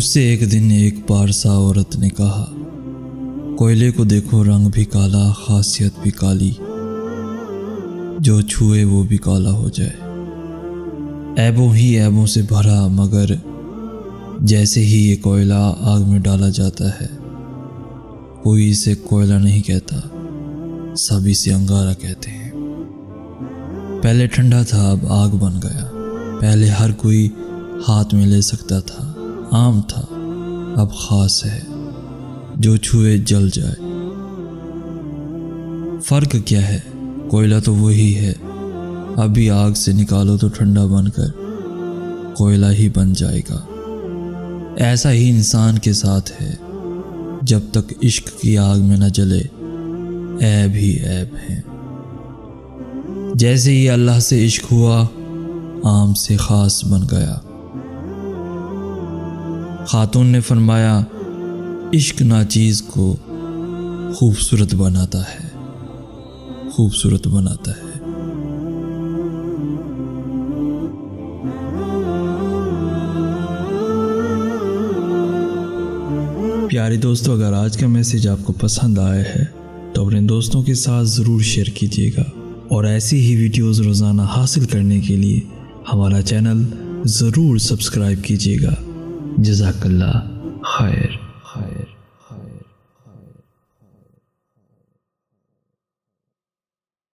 سے ایک دن ایک پارسا عورت نے کہا، کوئلے کو دیکھو رنگ بھی کالا، خاصیت بھی کالی، جو چھوئے وہ بھی کالا ہو جائے۔ عیبوں ہی عیبوں سے بھرا، مگر جیسے ہی یہ کوئلہ آگ میں ڈالا جاتا ہے، کوئی اسے کوئلہ نہیں کہتا، سب اسے انگارہ کہتے ہیں۔ پہلے ٹھنڈا تھا، اب آگ بن گیا۔ پہلے ہر کوئی ہاتھ میں لے سکتا تھا، عام تھا، اب خاص ہے، جو چھوئے جل جائے۔ فرق کیا ہے؟ کوئلہ تو وہی ہے، ابھی آگ سے نکالو تو ٹھنڈا بن کر کوئلہ ہی بن جائے گا۔ ایسا ہی انسان کے ساتھ ہے، جب تک عشق کی آگ میں نہ جلے، عیب ہی عیب ہیں۔ جیسے ہی اللہ سے عشق ہوا، عام سے خاص بن گیا۔ خاتون نے فرمایا، عشق ناچیز کو خوبصورت بناتا ہے، خوبصورت بناتا ہے۔ پیارے دوستو، اگر آج کا میسیج آپ کو پسند آیا ہے تو اپنے دوستوں کے ساتھ ضرور شیئر کیجیے گا، اور ایسی ہی ویڈیوز روزانہ حاصل کرنے کے لیے ہمارا چینل ضرور سبسکرائب کیجیے گا۔ جزاک اللہ خیر۔